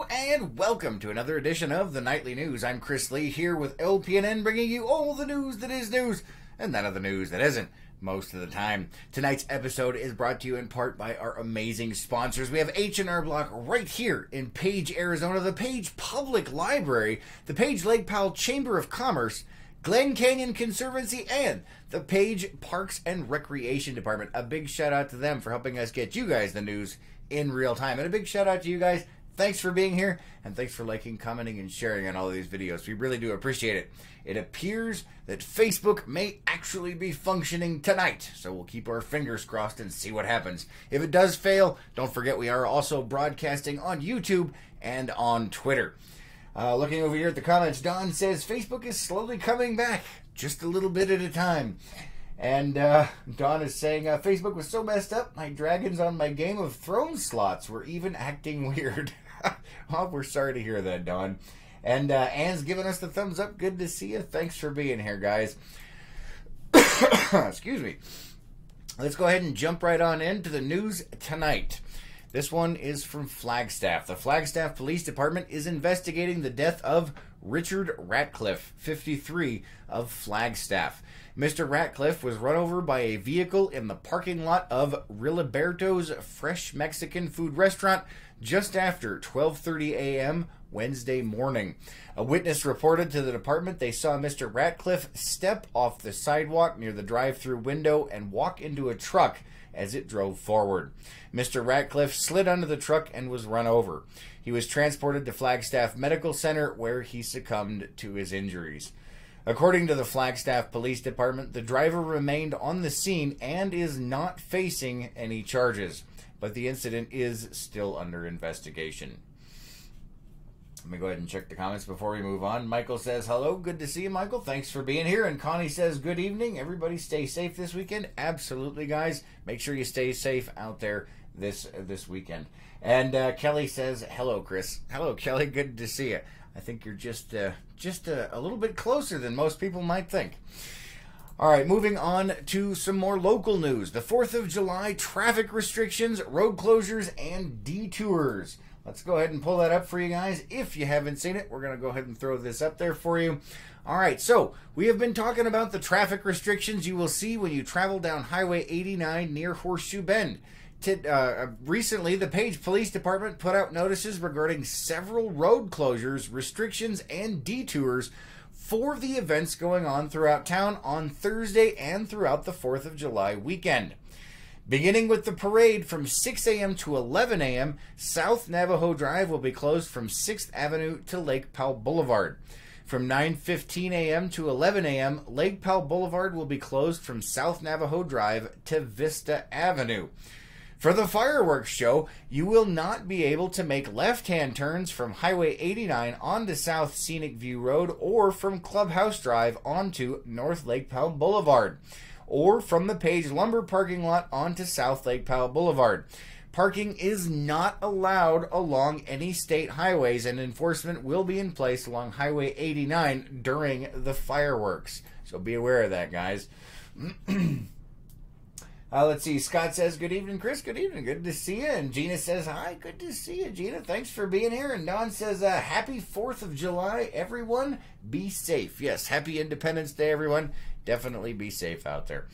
and welcome to another edition of the Nightly News. I'm Chris Lee here with LPNN, bringing you all the news that is news and none of the news that isn't most of the time. Tonight's episode is brought to you in part by our amazing sponsors. We have H&R Block right here in Page, Arizona, the Page Public Library, the Page Lake Powell Chamber of Commerce, Glen Canyon Conservancy, and the Page Parks and Recreation Department. A big shout out to them for helping us get you guys the news in real time. And a big shout out to you guys. Thanks for being here, and thanks for liking, commenting, and sharing on all of these videos. We really do appreciate it. It appears that Facebook may actually be functioning tonight, so we'll keep our fingers crossed and see what happens. If it does fail, don't forget we are also broadcasting on YouTube and on Twitter. Looking over here at the comments, Don says, Facebook is slowly coming back, just a little bit at a time. And Don is saying, Facebook was so messed up, my dragons on my Game of Thrones slots were even acting weird. Well, we're sorry to hear that, Don. And Anne's giving us the thumbs up. Good to see you. Thanks for being here, guys. Excuse me. Let's go ahead and jump right on into the news tonight. This one is from Flagstaff. The Flagstaff Police Department is investigating the death of Richard Ratcliffe, 53, of Flagstaff. Mr. Ratcliffe was run over by a vehicle in the parking lot of Riliberto's Fresh Mexican Food Restaurant just after 12:30 a.m. Wednesday morning. A witness reported to the department they saw Mr. Ratcliffe step off the sidewalk near the drive-thru window and walk into a truck as it drove forward. Mr. Ratcliffe slid under the truck and was run over. He was transported to Flagstaff Medical Center where he succumbed to his injuries. According to the Flagstaff Police Department, the driver remained on the scene and is not facing any charges, but the incident is still under investigation. Let me go ahead and check the comments before we move on. Michael says, hello, good to see you, Michael. Thanks for being here. And Connie says, good evening. Everybody stay safe this weekend. Absolutely, guys. Make sure you stay safe out there this weekend. And Kelly says, hello, Chris. Hello, Kelly. Good to see you. I think you're just a little bit closer than most people might think. All right, moving on to some more local news. The 4th of July traffic restrictions, road closures, and detours. Let's go ahead and pull that up for you guys. If you haven't seen it, we're going to go ahead and throw this up there for you. All right, so we have been talking about the traffic restrictions you will see when you travel down Highway 89 near Horseshoe Bend. Recently, the Page Police Department put out notices regarding several road closures, restrictions, and detours for the events going on throughout town on Thursday and throughout the 4th of July weekend. Beginning with the parade from 6 a.m. to 11 a.m., South Navajo Drive will be closed from 6th Avenue to Lake Powell Boulevard. From 9:15 a.m. to 11 a.m., Lake Powell Boulevard will be closed from South Navajo Drive to Vista Avenue. For the fireworks show, you will not be able to make left-hand turns from Highway 89 onto South Scenic View Road or from Clubhouse Drive onto North Lake Powell Boulevard, or from the Page Lumber parking lot onto South Lake Powell Boulevard. Parking is not allowed along any state highways, and enforcement will be in place along Highway 89 during the fireworks. So be aware of that, guys. Let's see. Scott says, good evening, Chris. Good evening. Good to see you. And Gina says, hi. Good to see you, Gina. Thanks for being here. And Don says, happy 4th of July, everyone. Be safe. Yes, happy Independence Day, everyone. Definitely be safe out there.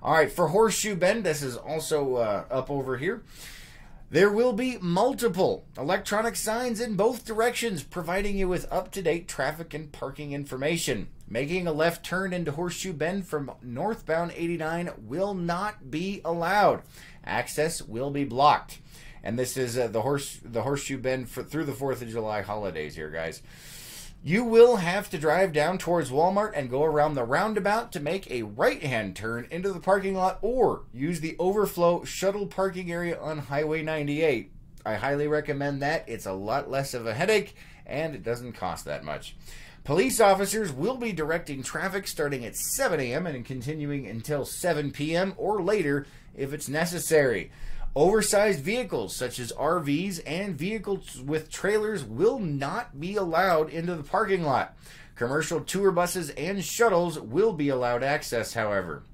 All right, for Horseshoe Bend, this is also up over here. There will be multiple electronic signs in both directions, providing you with up-to-date traffic and parking information. Making a left turn into Horseshoe Bend from northbound 89 will not be allowed. Access will be blocked. And this is the Horseshoe Bend through the 4th of July holidays here, guys. You will have to drive down towards Walmart and go around the roundabout to make a right-hand turn into the parking lot, or use the overflow shuttle parking area on Highway 98. I highly recommend that. It's a lot less of a headache, and it doesn't cost that much. Police officers will be directing traffic starting at 7 a.m. and continuing until 7 p.m. or later if it's necessary. Oversized vehicles such as RVs and vehicles with trailers will not be allowed into the parking lot. Commercial tour buses and shuttles will be allowed access, however.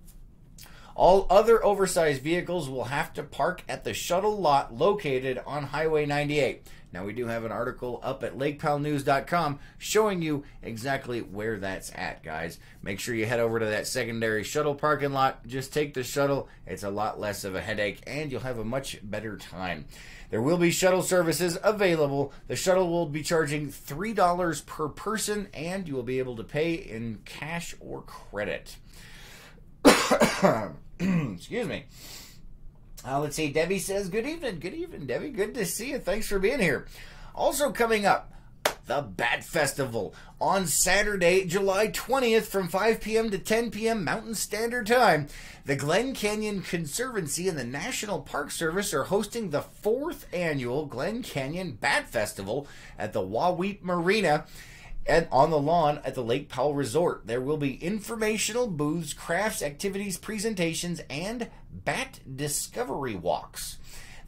All other oversized vehicles will have to park at the shuttle lot located on Highway 98. Now, we do have an article up at lakepowellnews.com showing you exactly where that's at, guys. Make sure you head over to that secondary shuttle parking lot. Just take the shuttle. It's a lot less of a headache, and you'll have a much better time. There will be shuttle services available. The shuttle will be charging $3 per person, and you will be able to pay in cash or credit. Excuse me. Let's see. Debbie says, good evening. Good evening, Debbie. Good to see you. Thanks for being here. Also coming up, the Bat Festival on Saturday, July 20th from 5 p.m. to 10 p.m. Mountain Standard Time. The Glen Canyon Conservancy and the National Park Service are hosting the 4th annual Glen Canyon Bat Festival at the Wahweap Marina and on the lawn at the Lake Powell Resort. There will be informational booths, crafts, activities, presentations, and bat discovery walks.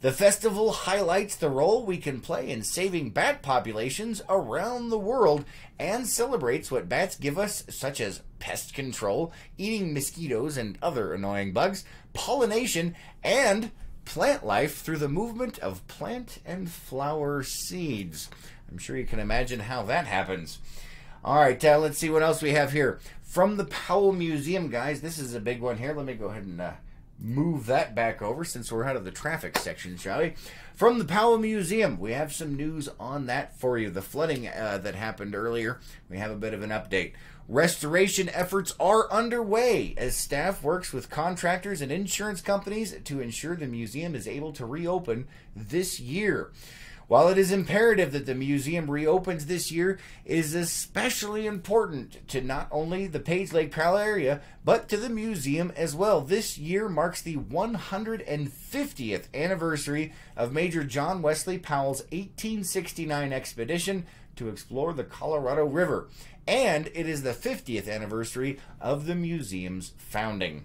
The festival highlights the role we can play in saving bat populations around the world and celebrates what bats give us, such as pest control, eating mosquitoes and other annoying bugs, pollination, and plant life through the movement of plant and flower seeds. I'm sure you can imagine how that happens. All right, let's see what else we have here. From the Powell Museum, guys, this is a big one here. Let me go ahead and move that back over since we're out of the traffic section, shall we? From the Powell Museum, we have some news on that for you. The flooding that happened earlier, we have a bit of an update. Restoration efforts are underway as staff works with contractors and insurance companies to ensure the museum is able to reopen this year. While it is imperative that the museum reopens this year, it is especially important to not only the Page Lake Powell area, but to the museum as well. This year marks the 150th anniversary of Major John Wesley Powell's 1869 expedition to explore the Colorado River, and it is the 50th anniversary of the museum's founding.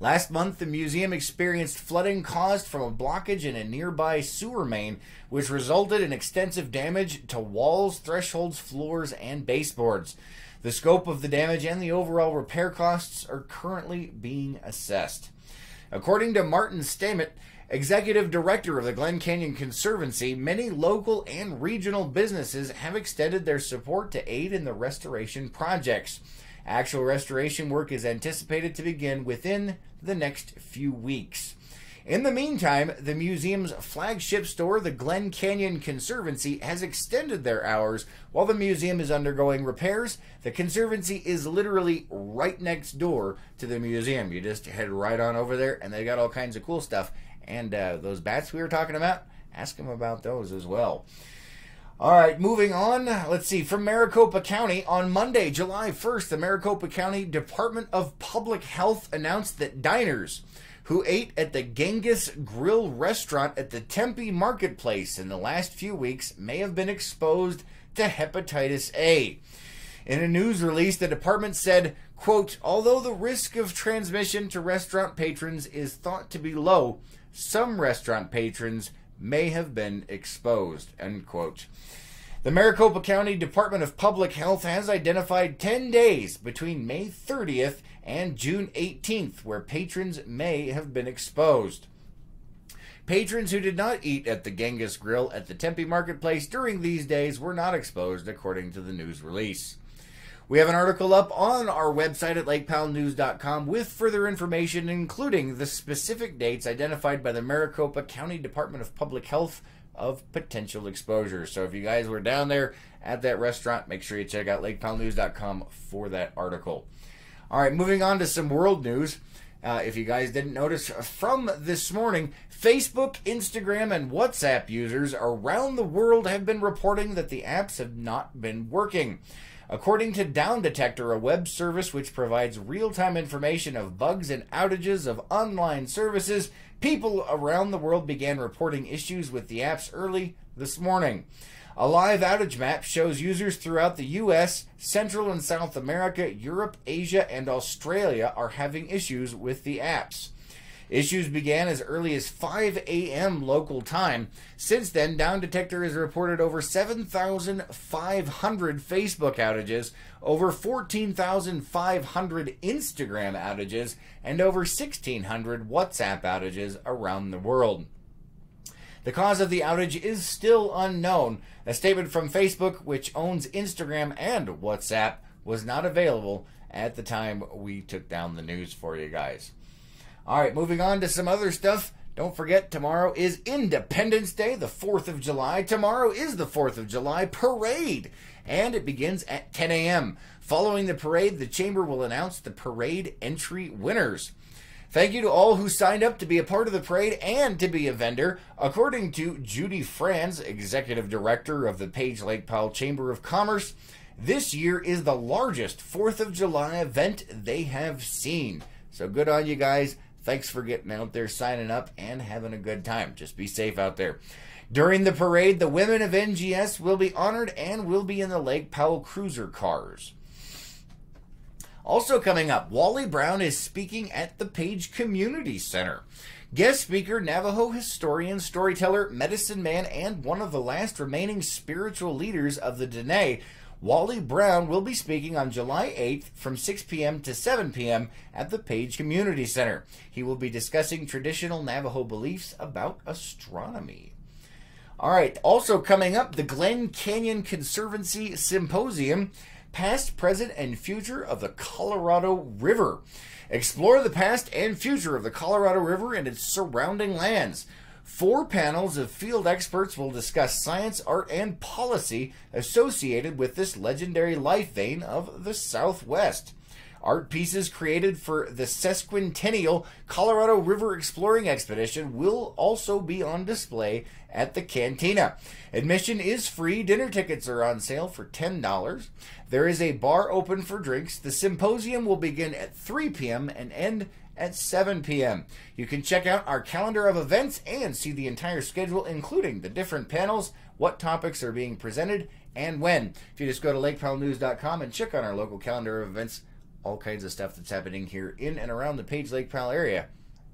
Last month, the museum experienced flooding caused from a blockage in a nearby sewer main, which resulted in extensive damage to walls, thresholds, floors, and baseboards. The scope of the damage and the overall repair costs are currently being assessed. According to Martin Stamett, Executive Director of the Glen Canyon Conservancy, many local and regional businesses have extended their support to aid in the restoration projects. Actual restoration work is anticipated to begin within the next few weeks. In the meantime, the museum's flagship store, the Glen Canyon Conservancy, has extended their hours while the museum is undergoing repairs. The Conservancy is literally right next door to the museum. You just head right on over there, and they got all kinds of cool stuff. And those bats we were talking about, ask them about those as well. All right, moving on. Let's see. From Maricopa County, on Monday, July 1st, the Maricopa County Department of Public Health announced that diners who ate at the Genghis Grill restaurant at the Tempe Marketplace in the last few weeks may have been exposed to hepatitis A. In a news release, the department said, quote, although the risk of transmission to restaurant patrons is thought to be low, some restaurant patrons may have been exposed, end quote. The Maricopa County Department of Public Health has identified 10 days between May 30th and June 18th where patrons may have been exposed. Patrons who did not eat at the Genghis Grill at the Tempe Marketplace during these days were not exposed, according to the news release. We have an article up on our website at lakepowellnews.com with further information, including the specific dates identified by the Maricopa County Department of Public Health of potential exposure. So if you guys were down there at that restaurant, make sure you check out lakepowellnews.com for that article. All right, moving on to some world news. If you guys didn't notice from this morning, Facebook, Instagram, and WhatsApp users around the world have been reporting that the apps have not been working. According to Down Detector, a web service which provides real-time information of bugs and outages of online services, people around the world began reporting issues with the apps early this morning. A live outage map shows users throughout the U.S., Central and South America, Europe, Asia, and Australia are having issues with the apps. Issues began as early as 5 a.m. local time. Since then, Down Detector has reported over 7,500 Facebook outages, over 14,500 Instagram outages, and over 1,600 WhatsApp outages around the world. The cause of the outage is still unknown. A statement from Facebook, which owns Instagram and WhatsApp, was not available at the time we took down the news for you guys. All right, moving on to some other stuff. Don't forget, tomorrow is Independence Day, the 4th of July. Tomorrow is the 4th of July parade, and it begins at 10 a.m. Following the parade, the Chamber will announce the parade entry winners. Thank you to all who signed up to be a part of the parade and to be a vendor. According to Judy Franz, Executive Director of the Page Lake Powell Chamber of Commerce, this year is the largest 4th of July event they have seen. So good on you guys. Thanks for getting out there, signing up, and having a good time. Just be safe out there. During the parade, the women of NGS will be honored and will be in the Lake Powell cruiser cars. Also coming up, Wally Brown is speaking at the Page Community Center. Guest speaker, Navajo historian, storyteller, medicine man, and one of the last remaining spiritual leaders of the Dene, Wally Brown will be speaking on July 8th from 6 p.m. to 7 p.m. at the Page Community Center. He will be discussing traditional Navajo beliefs about astronomy. All right, also coming up, the Glen Canyon Conservancy Symposium, Past, Present, and Future of the Colorado River. Explore the past and future of the Colorado River and its surrounding lands. 4 panels of field experts will discuss science, art, and policy associated with this legendary life vein of the Southwest. Art pieces created for the sesquicentennial Colorado River Exploring Expedition will also be on display at the Cantina. Admission is free. Dinner tickets are on sale for $10. There is a bar open for drinks. The symposium will begin at 3 p.m. and end at 7 p.m. You can check out our calendar of events and see the entire schedule, including the different panels, what topics are being presented, and when. If you just go to lakepowellnews.com and check on our local calendar of events, all kinds of stuff that's happening here in and around the Page Lake Powell area,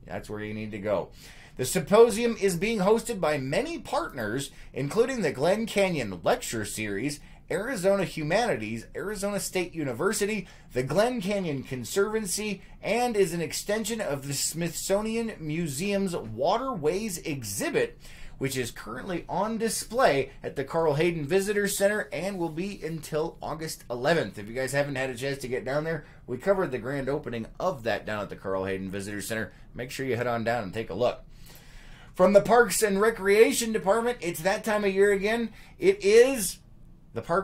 that's where you need to go. The symposium is being hosted by many partners, including the Glen Canyon Lecture Series, Arizona Humanities, Arizona State University, the Glen Canyon Conservancy, and is an extension of the Smithsonian Museum's Waterways exhibit, which is currently on display at the Carl Hayden Visitor Center and will be until August 11th. If you guys haven't had a chance to get down there, we covered the grand opening of that down at the Carl Hayden Visitor Center. Make sure you head on down and take a look. From the Parks and Recreation Department, it's that time of year again. It is the Page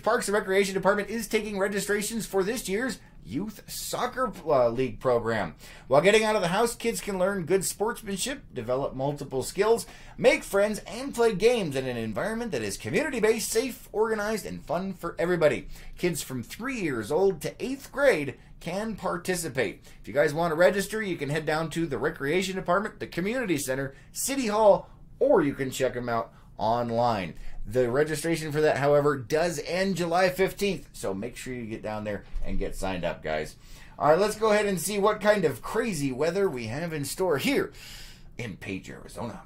Parks and Recreation Department is taking registrations for this year's Youth Soccer League program. While getting out of the house, kids can learn good sportsmanship, develop multiple skills, make friends, and play games in an environment that is community-based, safe, organized, and fun for everybody. Kids from 3 years old to 8th grade can participate. If you guys want to register, you can head down to the Recreation Department, the Community Center, City Hall, or you can check them out online. The registration for that, however, does end July 15th, so make sure you get down there and get signed up, guys. All right, let's go ahead and see what kind of crazy weather we have in store here in Page, Arizona.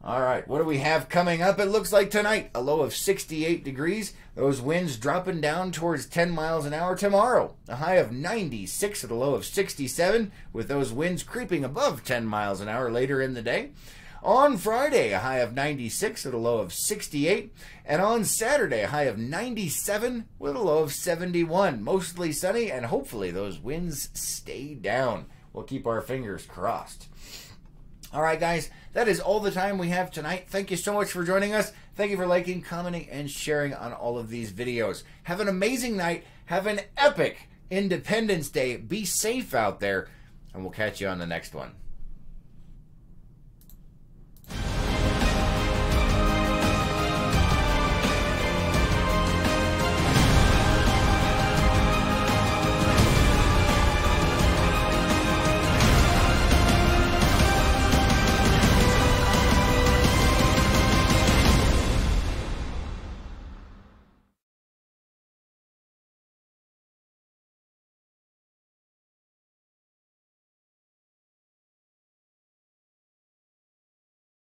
All right, what do we have coming up? It looks like tonight, a low of 68 degrees. Those winds dropping down towards 10 miles an hour tomorrow. A high of 96 at a low of 67, with those winds creeping above 10 miles an hour later in the day. On Friday, a high of 96 with a low of 68. And on Saturday, a high of 97 with a low of 71. Mostly sunny, and hopefully those winds stay down. We'll keep our fingers crossed. All right, guys, that is all the time we have tonight. Thank you so much for joining us. Thank you for liking, commenting, and sharing on all of these videos. Have an amazing night. Have an epic Independence Day. Be safe out there, and we'll catch you on the next one.